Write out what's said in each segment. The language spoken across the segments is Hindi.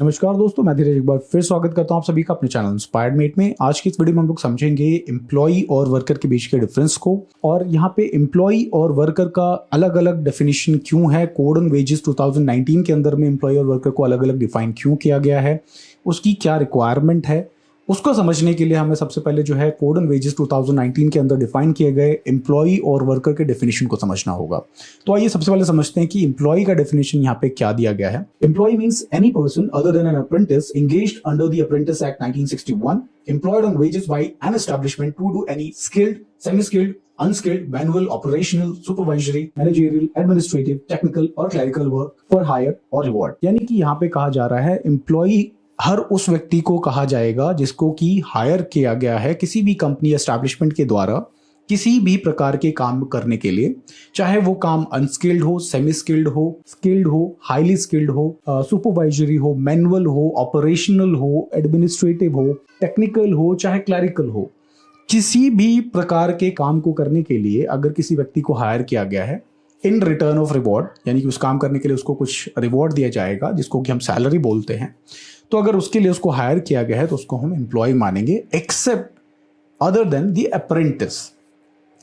नमस्कार दोस्तों, मैं धीरज एक बार फिर स्वागत करता हूं आप सभी का अपने चैनल इंस्पायर्ड मेट में। आज की इस वीडियो में हम लोग समझेंगे एम्प्लॉय और वर्कर के बीच के डिफरेंस को, और यहाँ पे एम्प्लॉय और वर्कर का अलग अलग डेफिनेशन क्यों है। कोड ऑन वेजेस 2019 के अंदर में एम्प्लॉय और वर्कर को अलग अलग डिफाइन क्यों किया गया है, उसकी क्या रिक्वायरमेंट है, उसको समझने के लिए हमें सबसे पहले जो है कोड ऑन वेजेस 2019 के अंदर डिफाइन किए गए एम्प्लॉय और वर्कर के डेफिनेशन को समझना होगा। तो आइए सबसे पहले समझते हैं कि एम्प्लॉय का डेफिनेशन यहाँ पे क्या दिया गया है। Employee means any person other than an apprentice engaged under the apprentice act 1961 employed on wages by an establishment to do any skilled, semi skilled, unskilled, manual, operational, supervisory, managerial, administrative, technical और clerical work for hire or reward। यानी कि यहाँ पे कहा जा रहा है एम्प्लॉय हर उस व्यक्ति को कहा जाएगा जिसको कि हायर किया गया है किसी भी कंपनी एस्टैब्लिशमेंट के द्वारा किसी भी प्रकार के काम करने के लिए, चाहे वो काम अनस्किल्ड हो, सेमी स्किल्ड हो, स्किल्ड हो, हाईली स्किल्ड हो, सुपरवाइजरी हो, मैनुअल हो, ऑपरेशनल हो, एडमिनिस्ट्रेटिव हो, टेक्निकल हो, चाहे क्लरिकल हो। किसी भी प्रकार के काम को करने के लिए अगर किसी व्यक्ति को हायर किया गया है इन रिटर्न ऑफ रिवॉर्ड, यानी कि उस काम करने के लिए उसको कुछ रिवॉर्ड दिया जाएगा जिसको कि हम सैलरी बोलते हैं, तो अगर उसके लिए उसको हायर किया गया है तो उसको हम एम्प्लॉय मानेंगे, except other than the apprentice.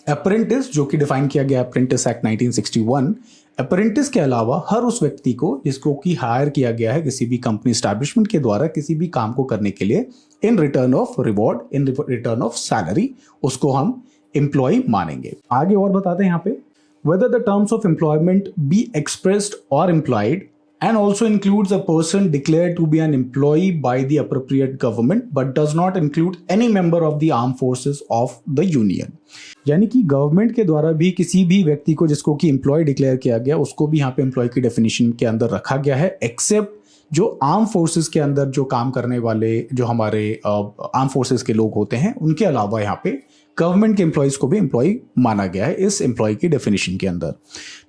Apprentice जो कि डिफाइन किया गया अप्रेंटिस एक्ट 1961, अप्रेंटिस के अलावा हर उस व्यक्ति को जिसको कि हायर किया गया है किसी भी कंपनी एस्टैब्लिशमेंट के द्वारा किसी भी काम को करने के लिए in return of reward, in return of salary, उसको हम एम्प्लॉय मानेंगे। आगे और बताते हैं यहाँ पे, whether the terms of employment be expressed or implied and also includes a person declared to be an employee by the appropriate government but does not include any member of the armed forces of the union। यानी कि गवर्नमेंट के द्वारा भी किसी भी व्यक्ति को जिसको कि एम्प्लॉय डिक्लेयर किया गया उसको भी यहाँ पे एम्प्लॉय की डेफिनेशन के अंदर रखा गया है, एक्सेप्ट जो आर्म फोर्सेस के अंदर जो काम करने वाले जो हमारे आर्म फोर्सेस के लोग होते हैं उनके अलावा यहाँ पे गवर्नमेंट के एम्प्लॉयज को भी एम्प्लॉय माना गया है इस एम्प्लॉय की डेफिनेशन के अंदर।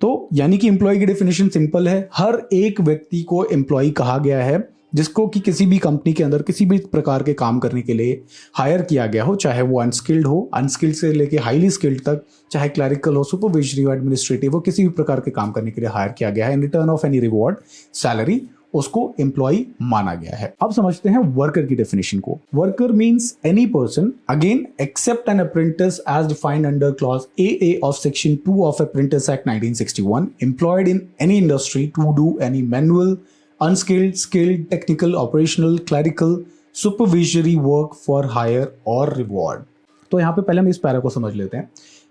तो यानी कि एम्प्लॉय की डेफिनेशन सिंपल है, हर एक व्यक्ति को एम्प्लॉय कहा गया है जिसको कि किसी भी कंपनी के अंदर किसी भी प्रकार के काम करने के लिए हायर किया गया हो, चाहे वो अनस्किल्ड हो, अनस्किल्ड से लेके हाईली स्किल्ड तक, चाहे क्लरिकल हो, सुपरवाइजरी हो, एडमिनिस्ट्रेटिव हो, किसी भी प्रकार के काम करने के लिए हायर किया गया है in return of any reward, salary, उसको एम्प्लॉय माना गया है। अब समझते हैं वर्कर की डेफिनेशन को। Worker means any person again except an apprentice as defined under clause AA of section 2 of apprentice act 1961 employed in any industry to do any manual, unskilled, skilled, technical, operational, clerical, supervisory work for hire और रिवॉर्ड। तो यहाँ पे पहले हम इस पैरा को समझ लेते हैं।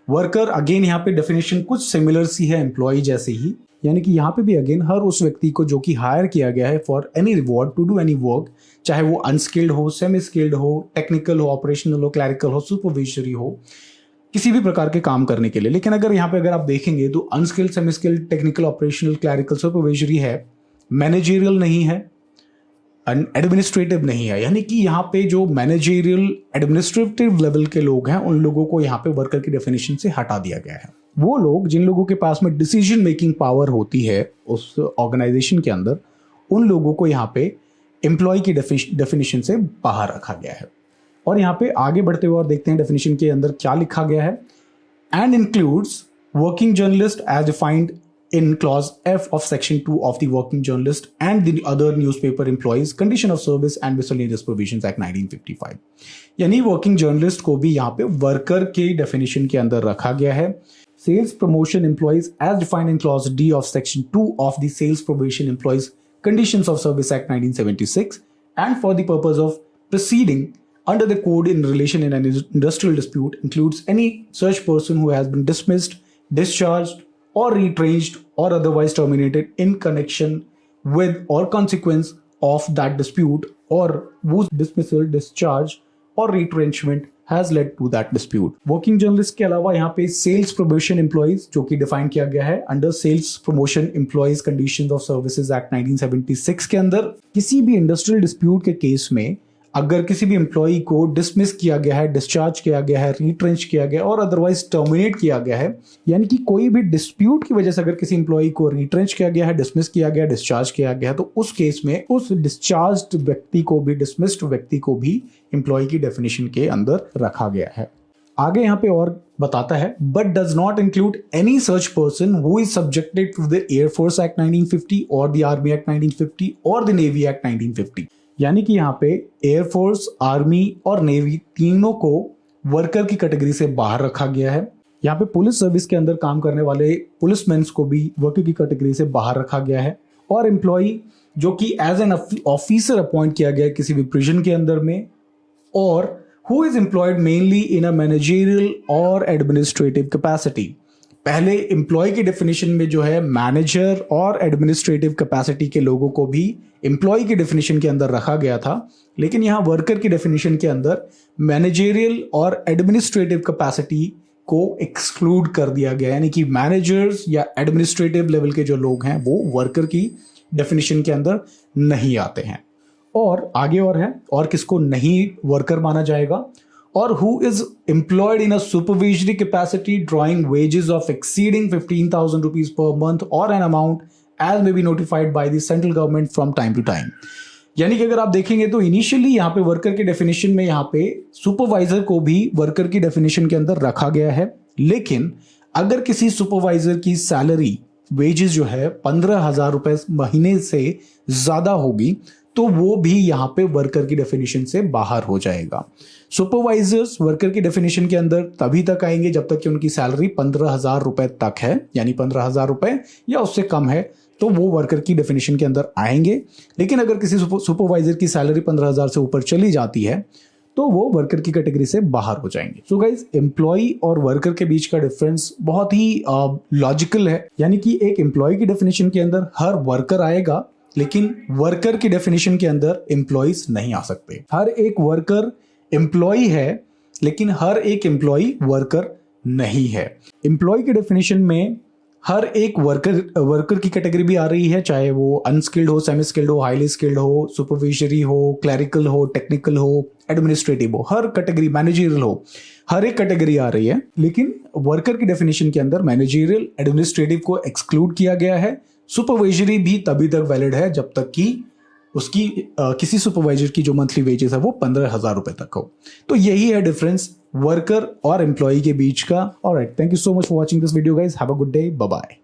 वर्कर अगेन यहाँ पे डेफिनेशन कुछ सिमिलर सी है एम्प्लॉय जैसे ही, यानी कि यहाँ पे भी अगेन हर उस व्यक्ति को जो कि हायर किया गया है for any reward to do any work, चाहे वो अनस्किल्ड हो, सेमी स्किल्ड हो, टेक्निकल हो, ऑपरेशनल हो, क्लरिकल हो, सुपरविजरी हो, किसी भी प्रकार के काम करने के लिए। लेकिन अगर यहाँ पे अगर आप देखेंगे तो unskilled, semi skilled, technical, operational, clerical, supervisory है, मैनेजरियल नहीं है, एडमिनिस्ट्रेटिव नहीं है। यानी कि यहाँ पे जो मैनेजरियल एडमिनिस्ट्रेटिव लेवल के लोग हैं उन लोगों को यहाँ पे वर्कर की डेफिनेशन से हटा दिया गया है। वो लोग जिन लोगों के पास में डिसीजन मेकिंग पावर होती है उस ऑर्गेनाइजेशन के अंदर, उन लोगों को यहाँ पे एम्प्लॉय की डेफिनेशन से बाहर रखा गया है। और यहाँ पे आगे बढ़ते हुए और देखते हैं डेफिनेशन के अंदर क्या लिखा गया है। And includes working journalist as defined in clause F of section 2 of the working journalist and the other newspaper employees condition of service and miscellaneous provisions act 1955। यानी वर्किंग जर्नलिस्ट को भी यहाँ पे वर्कर के डेफिनेशन के अंदर रखा गया है। Sales promotion employees as defined in clause D of section 2 of the sales probation employees conditions of service act 1976 and for the purpose of proceeding under the code in relation in an industrial dispute includes any such person who has been dismissed, discharged or retrenched or otherwise terminated in connection with or consequence of that dispute or whose dismissal, discharge or retrenchment has led to that dispute। Working journalist के अलावा यहाँ पे सेल्स प्रमोशन एम्प्लॉइज जो कि डिफाइन किया गया है under sales promotion employees conditions of services act 1976 के अंदर, किसी भी इंडस्ट्रियल डिस्प्यूट के केस में अगर किसी भी एम्प्लॉई को डिसमिस किया गया है, डिस्चार्ज किया गया है, रिट्रेंच किया गया और अदरवाइज टर्मिनेट किया गया है, यानी कि कोई भी डिस्प्यूट की वजह से अगर किसी एम्प्लॉई को रिट्रेंच किया गया है, डिसमिस किया गया, डिस्चार्ज किया गया है, तो उस केस में उस डिस्चार्ज्ड व्यक्ति को भी, डिसमिस्ड व्यक्ति को भी एम्प्लॉई की डेफिनेशन के अंदर रखा गया है। आगे यहाँ पे और बताता है, but does not include any such person who is subjected to the air force act 1950 और द आर्मी एक्ट 1950 और द नेवी एक्ट 1950। यानी कि यहाँ पे एयरफोर्स, आर्मी और नेवी तीनों को वर्कर की कैटेगरी से बाहर रखा गया है। यहाँ पे पुलिस सर्विस के अंदर काम करने वाले पुलिसमैन को भी वर्कर की कैटेगरी से बाहर रखा गया है। और एम्प्लॉय जो कि एज एन ऑफिसर अपॉइंट किया गया है किसी भी प्रिजन के अंदर में, और who is employed mainly in a managerial और administrative capacity। पहले एम्प्लॉय की डेफिनेशन में जो है मैनेजर और एडमिनिस्ट्रेटिव कैपेसिटी के लोगों को भी एम्प्लॉय की डेफिनेशन के अंदर रखा गया था, लेकिन यहाँ वर्कर की डेफिनेशन के अंदर मैनेजरियल और एडमिनिस्ट्रेटिव कैपेसिटी को एक्सक्लूड कर दिया गया, यानी कि मैनेजर्स या एडमिनिस्ट्रेटिव लेवल के जो लोग हैं वो वर्कर की डेफिनेशन के अंदर नहीं आते हैं। और आगे और है, और किसको नहीं वर्कर माना जाएगा, और who is employed in a supervisory capacity drawing wages of exceeding 15,000 rupees per month और an amount as may be notified by the central government from time to time. यानी कि अगर आप देखेंगे तो इनिशियली यहाँ पे वर्कर के डेफिनेशन में यहाँ पे सुपरवाइजर को भी वर्कर की डेफिनेशन के अंदर रखा गया है, लेकिन अगर किसी सुपरवाइजर की सैलरी वेजेस जो है 15,000 रुपए महीने से ज्यादा होगी तो वो भी यहाँ पे वर्कर की डेफिनेशन से बाहर हो जाएगा। सुपरवाइजर्स वर्कर की डेफिनेशन के अंदर तभी तक आएंगे जब तक कि उनकी सैलरी 15,000 रुपए तक है, यानी 15,000 रुपए या उससे कम है तो वो वर्कर की डेफिनेशन के अंदर आएंगे। लेकिन अगर किसी सुपरवाइजर की सैलरी 15,000 से ऊपर चली जाती है तो वो वर्कर की कैटेगरी से बाहर हो जाएंगे। सो गाइज, एम्प्लॉय और वर्कर के बीच का डिफरेंस बहुत ही लॉजिकल है, यानी कि एक एम्प्लॉय की डेफिनेशन के अंदर हर वर्कर आएगा, लेकिन वर्कर की डेफिनेशन के अंदर एम्प्लॉयज नहीं आ सकते। हर एक वर्कर एम्प्लॉय है, लेकिन हर एक एम्प्लॉय वर्कर नहीं है। एम्प्लॉय की डेफिनेशन में हर एक वर्कर की कैटेगरी भी आ रही है, चाहे वो अनस्किल्ड हो, सेमी स्किल्ड हो, हाईली स्किल्ड हो, सुपरविजरी हो, क्लरिकल हो, टेक्निकल हो, एडमिनिस्ट्रेटिव हो, हर कैटेगरी, मैनेजरियल हो, हर एक कैटेगरी आ रही है। लेकिन वर्कर की डेफिनेशन के अंदर मैनेजरियल, एडमिनिस्ट्रेटिव को एक्सक्लूड किया गया है। सुपरवाइजरी भी तभी तक वैलिड है जब तक कि उसकी किसी सुपरवाइजर की जो मंथली वेजेस है वो 15,000 रुपए तक हो। तो यही है डिफरेंस वर्कर और एम्प्लॉय के बीच का। Alright, thank you so much for watching this video guys, have a good day, bye bye.